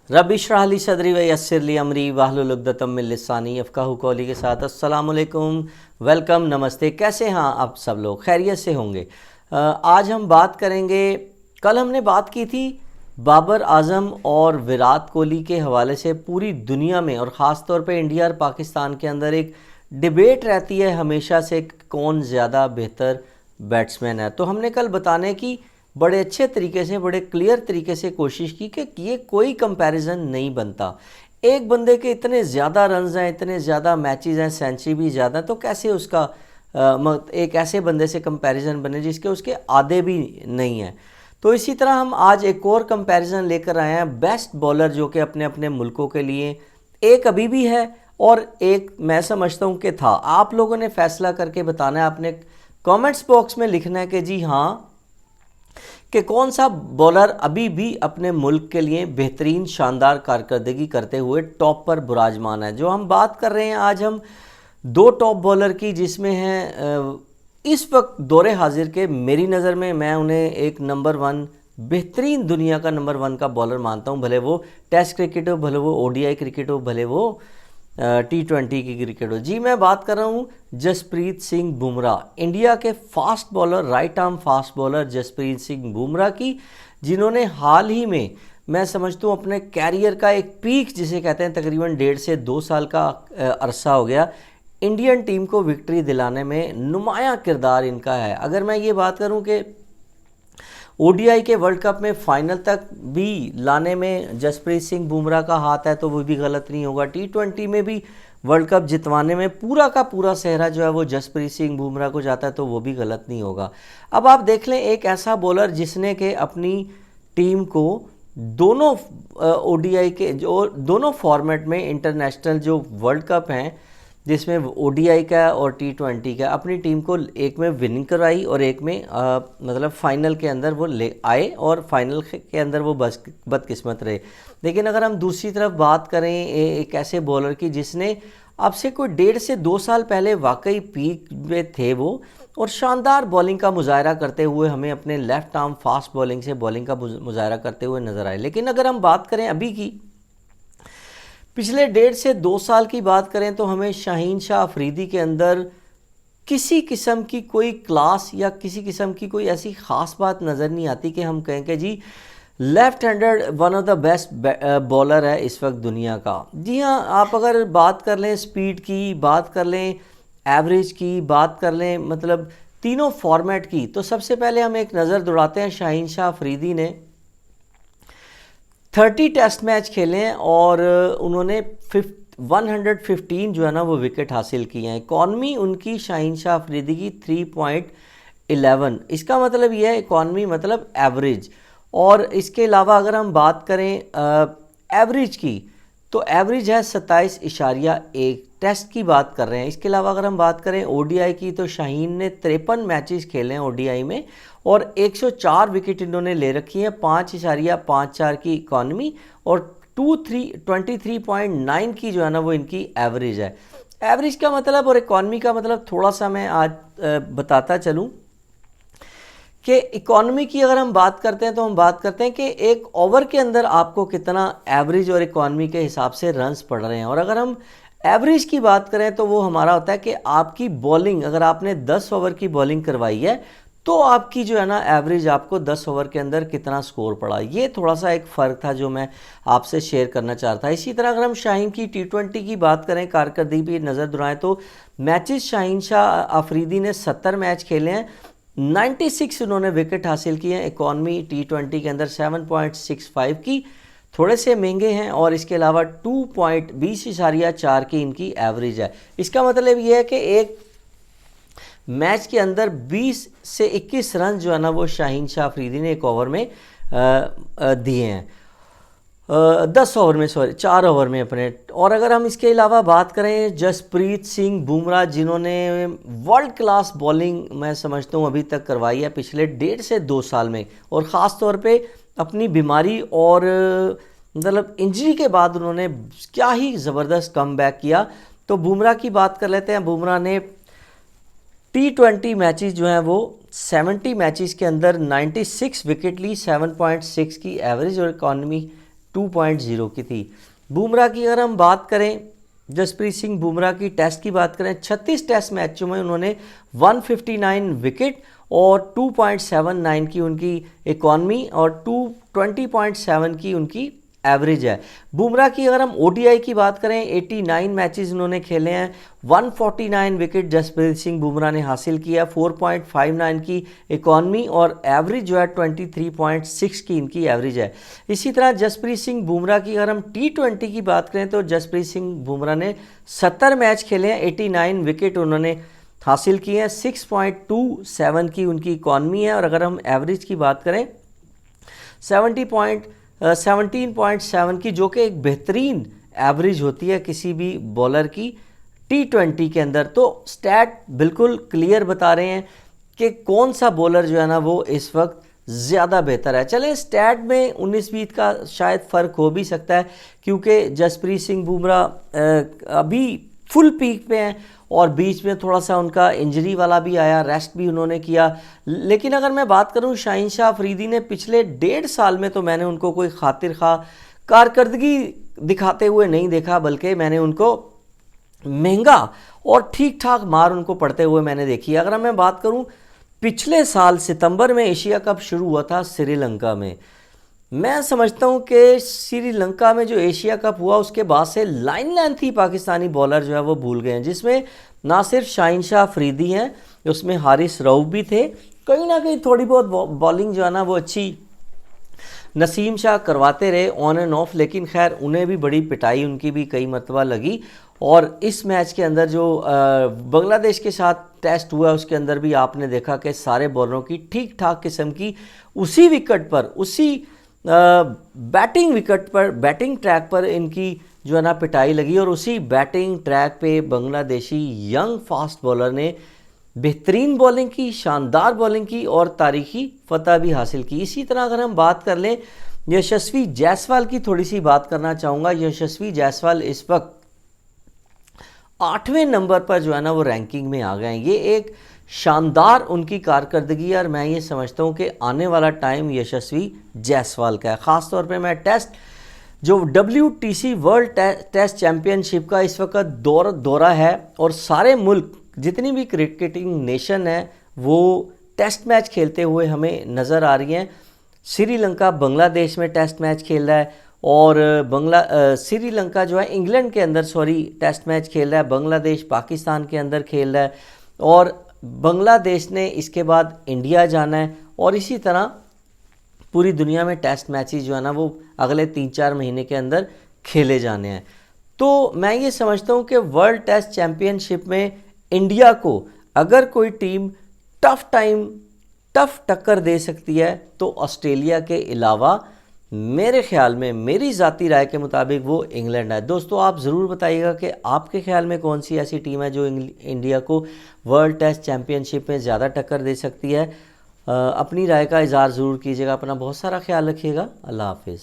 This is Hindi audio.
रब इशरह ली सदरी व यस्सिर ली अमरी वाहलुल उक़दतम मिन लिसानी यफ़क़हू क़ौली के साथ अस्सलाम वालेकुम, वेलकम, नमस्ते। कैसे हैं आप सब लोग? खैरियत से होंगे। आज हम बात करेंगे, कल हमने बात की थी बाबर आज़म और विराट कोहली के हवाले से। पूरी दुनिया में और ख़ास तौर पे इंडिया और पाकिस्तान के अंदर एक डिबेट रहती है हमेशा से, कौन ज़्यादा बेहतर बैट्समैन है। तो हमने कल बताने की बड़े अच्छे तरीके से, बड़े क्लियर तरीके से कोशिश की कि ये कोई कंपैरिजन नहीं बनता। एक बंदे के इतने ज़्यादा रन्स हैं, इतने ज़्यादा मैचेस हैं, सेंचुरी भी ज़्यादा, तो कैसे उसका एक ऐसे बंदे से कंपैरिजन बने जिसके उसके आधे भी नहीं हैं। तो इसी तरह हम आज एक और कंपैरिजन लेकर आए हैं बेस्ट बॉलर जो कि अपने अपने मुल्कों के लिए, एक अभी भी है और एक मैं समझता हूँ कि था। आप लोगों ने फैसला करके बताना है, आपने कमेंट्स बॉक्स में लिखना है कि जी हाँ, कि कौन सा बॉलर अभी भी अपने मुल्क के लिए बेहतरीन शानदार कारकर्दगी करते हुए टॉप पर बुराजमान है। जो हम बात कर रहे हैं आज हम दो टॉप बॉलर की, जिसमें हैं इस वक्त दौरे हाजिर के, मेरी नज़र में मैं उन्हें एक नंबर वन, बेहतरीन दुनिया का नंबर वन का बॉलर मानता हूं। भले वो टेस्ट क्रिकेट हो, भले वो ओडीआई क्रिकेट हो, भले वो T20 की क्रिकेट हो। जी मैं बात कर रहा हूँ जसप्रीत सिंह बुमराह, इंडिया के fast bowler, right arm fast bowler Jasprit Singh Bumrah की, जिन्होंने हाल ही में, मैं समझता हूँ अपने कैरियर का एक पीक जिसे कहते हैं, तकरीबन 1.5 से 2 साल का अरसा हो गया, इंडियन टीम को विक्ट्री दिलाने में नुमायां किरदार इनका है। अगर मैं ये बात करूँ कि ओडीआई के वर्ल्ड कप में फाइनल तक भी लाने में जसप्रीत सिंह बुमराह का हाथ है तो वो भी गलत नहीं होगा। T20 में भी वर्ल्ड कप जितवाने में पूरा का पूरा सेहरा जो है वो जसप्रीत सिंह बुमराह को जाता है तो वो भी गलत नहीं होगा। अब आप देख लें, एक ऐसा बॉलर जिसने कि अपनी टीम को दोनों ओडीआई के जो दोनों फॉर्मेट में, इंटरनेशनल जो वर्ल्ड कप हैं जिसमें ओडीआई का और T20 का, अपनी टीम को एक में विनिंग कराई और एक में मतलब फाइनल के अंदर वो ले आए और फाइनल के अंदर वो बदकिस्मत रहे। लेकिन अगर हम दूसरी तरफ बात करें एक ऐसे बॉलर की जिसने अब से कोई 1.5 से 2 साल पहले वाकई पीक में थे वो, और शानदार बॉलिंग का मुजाहरा करते हुए हमें अपने लेफ्ट आर्म फास्ट बॉलिंग से बॉलिंग का मुजाहरा करते हुए नजर आए। लेकिन अगर हम बात करें अभी की, पिछले 1.5 से 2 साल की बात करें तो हमें शाहीन शाह अफरीदी के अंदर किसी किस्म की कोई क्लास या किसी किस्म की कोई ऐसी ख़ास बात नज़र नहीं आती कि हम कहें कि जी left handed one of the best bowler है इस वक्त दुनिया का। जी हाँ, आप अगर बात कर लें स्पीड की, बात कर लें एवरेज की, बात कर लें मतलब तीनों फॉर्मेट की, तो सबसे पहले हम एक नज़र दौड़ाते हैं। शाहीन शाह अफरीदी ने 30 टेस्ट मैच खेले हैं और उन्होंने 115 जो है ना वो विकेट हासिल किए हैं। इकॉनमी उनकी शाहीन शाह अफरीदी की 3.11, इसका मतलब यह है इकॉनमी मतलब एवरेज। और इसके अलावा अगर हम बात करें एवरेज की, तो एवरेज है 27.1, टेस्ट की बात कर रहे हैं। इसके अलावा अगर हम बात करें ओडीआई की, तो शाहीन ने 53 मैचेस खेले हैं ओडीआई में और 104 विकेट इन्होंने ले रखी हैं। 5.54 की इकॉनमी और 23.9 की जो है ना वो इनकी एवरेज है। एवरेज का मतलब और इकॉनमी का मतलब थोड़ा सा मैं आज बताता चलूँ कि इकॉनमी की अगर हम बात करते हैं तो हम बात करते हैं कि एक ओवर के अंदर आपको कितना एवरेज और इकॉनमी के हिसाब से रन्स पड़ रहे हैं। और अगर हम एवरेज की बात करें तो वो हमारा होता है कि आपकी बॉलिंग, अगर आपने 10 ओवर की बॉलिंग करवाई है तो आपकी जो है ना एवरेज आपको 10 ओवर के अंदर कितना स्कोर पड़ा। ये थोड़ा सा एक फ़र्क था जो मैं आपसे शेयर करना चाहता था। इसी तरह अगर हम शाहीन की T20 की बात करें, कारकर्दगी भी नज़र दुराएं, तो मैचेस शाहीन शाह अफरीदी ने 70 मैच खेले हैं, 96 उन्होंने विकेट हासिल किए हैं। इकॉनमी T20 के अंदर 7.65 की, थोड़े से महंगे हैं। और इसके अलावा 2.20.4 की इनकी एवरेज है। इसका मतलब ये है कि एक मैच के अंदर 20 से 21 रन जो है ना वो शाहीन शाह अफरीदी ने एक ओवर में दिए हैं, 10 ओवर में, सॉरी 4 ओवर में अपने। और अगर हम इसके अलावा बात करें जसप्रीत सिंह बुमराह, जिन्होंने वर्ल्ड क्लास बॉलिंग मैं समझता हूँ अभी तक करवाई है पिछले 1.5 से 2 साल में, और ख़ास तौर पे अपनी बीमारी और मतलब इंजरी के बाद उन्होंने क्या ही ज़बरदस्त कमबैक किया। तो बुमराह की बात कर लेते हैं। बुमराह ने T20 मैचेस जो हैं वो 70 मैचेस के अंदर 96 विकेट ली, 7.6 की एवरेज और इकॉनमी 2.0 की थी। बुमराह की अगर हम बात करें, जसप्रीत सिंह बुमराह की टेस्ट की बात करें, 36 टेस्ट मैचों में उन्होंने 159 विकेट और 2.79 की उनकी इकॉनमी और 220.7 की उनकी एवरेज है। बुमराह की अगर हम ओडीआई की बात करें, 89 मैचेस उन्होंने खेले हैं, 149 विकेट जसप्रीत सिंह बुमराह ने हासिल किया, 4.59 की इकॉनमी और एवरेज जो है 23.6 की इनकी एवरेज है। इसी तरह जसप्रीत सिंह बुमराह की अगर हम T20 की बात करें तो जसप्रीत सिंह बुमराह ने 70 मैच खेले हैं, 89 विकेट उन्होंने हासिल किए हैं, 6.27 की उनकी इकॉनमी है और अगर हम एवरेज की बात करें 17.7 की, जो कि एक बेहतरीन एवरेज होती है किसी भी बॉलर की T20 के अंदर। तो स्टैट बिल्कुल क्लियर बता रहे हैं कि कौन सा बॉलर जो है ना वो इस वक्त ज़्यादा बेहतर है। चलें, स्टैट में 19-20 का शायद फ़र्क हो भी सकता है क्योंकि जसप्रीत सिंह बुमराह अभी फुल पीक पे हैं और बीच में थोड़ा सा उनका इंजरी वाला भी आया, रेस्ट भी उन्होंने किया। लेकिन अगर मैं बात करूं, शाहीन शाह अफरीदी ने पिछले 1.5 साल में तो मैंने उनको कोई खातिर खा कारकर्दगी दिखाते हुए नहीं देखा, बल्कि मैंने उनको महंगा और ठीक ठाक मार उनको पड़ते हुए मैंने देखी। अगर मैं बात करूं, पिछले साल सितंबर में एशिया कप शुरू हुआ था श्रीलंका में। मैं समझता हूं कि श्रीलंका में जो एशिया कप हुआ उसके बाद से लाइन लेंथ ही पाकिस्तानी बॉलर जो है वो भूल गए हैं, जिसमें ना सिर्फ शाहीन शाह अफरीदी हैं, उसमें हारिस रऊफ भी थे। कहीं ना कहीं थोड़ी बहुत बॉलिंग जो है ना वो अच्छी नसीम शाह करवाते रहे ऑन एंड ऑफ, लेकिन खैर उन्हें भी बड़ी पिटाई उनकी भी कई मरतबा लगी। और इस मैच के अंदर जो बांग्लादेश के साथ टेस्ट हुआ उसके अंदर भी आपने देखा कि सारे बॉलरों की ठीक ठाक किस्म की उसी विकेट पर, उसी बैटिंग विकेट पर, बैटिंग ट्रैक पर इनकी जो है ना पिटाई लगी और उसी बैटिंग ट्रैक पे बांग्लादेशी यंग फास्ट बॉलर ने बेहतरीन बॉलिंग की, शानदार बॉलिंग की और तारीखी फतह भी हासिल की। इसी तरह अगर हम बात कर लें यशस्वी जायसवाल की, थोड़ी सी बात करना चाहूँगा। यशस्वी जायसवाल इस वक्त 8वें नंबर पर जो है ना वो रैंकिंग में आ गए हैं। ये एक शानदार उनकी कारकर्दगी है और मैं ये समझता हूँ कि आने वाला टाइम यशस्वी जायसवाल का है। ख़ास तौर पे मैं टेस्ट जो WTC वर्ल्ड टेस्ट चैम्पियनशिप का इस वक्त दौरा है और सारे मुल्क, जितनी भी क्रिकेटिंग नेशन है, वो टेस्ट मैच खेलते हुए हमें नज़र आ रही हैं। श्रीलंका बांग्लादेश में टेस्ट मैच खेल रहा है और श्रीलंका जो है इंग्लैंड के अंदर टेस्ट मैच खेल रहा है, बांग्लादेश पाकिस्तान के अंदर खेल रहा है और बांग्लादेश ने इसके बाद इंडिया जाना है और इसी तरह पूरी दुनिया में टेस्ट मैचेस जो है ना वो अगले 3-4 महीने के अंदर खेले जाने हैं। तो मैं ये समझता हूँ कि वर्ल्ड टेस्ट चैम्पियनशिप में इंडिया को अगर कोई टीम टफ टक्कर दे सकती है तो ऑस्ट्रेलिया के अलावा मेरे ख्याल में, मेरी ज़ाती राय के मुताबिक, वो इंग्लैंड है। दोस्तों आप ज़रूर बताइएगा कि आपके ख्याल में कौन सी ऐसी टीम है जो इंडिया को वर्ल्ड टेस्ट चैम्पियनशिप में ज़्यादा टक्कर दे सकती है। अपनी राय का इज़हार ज़रूर कीजिएगा। अपना बहुत सारा ख्याल रखिएगा। अल्लाह हाफिज़।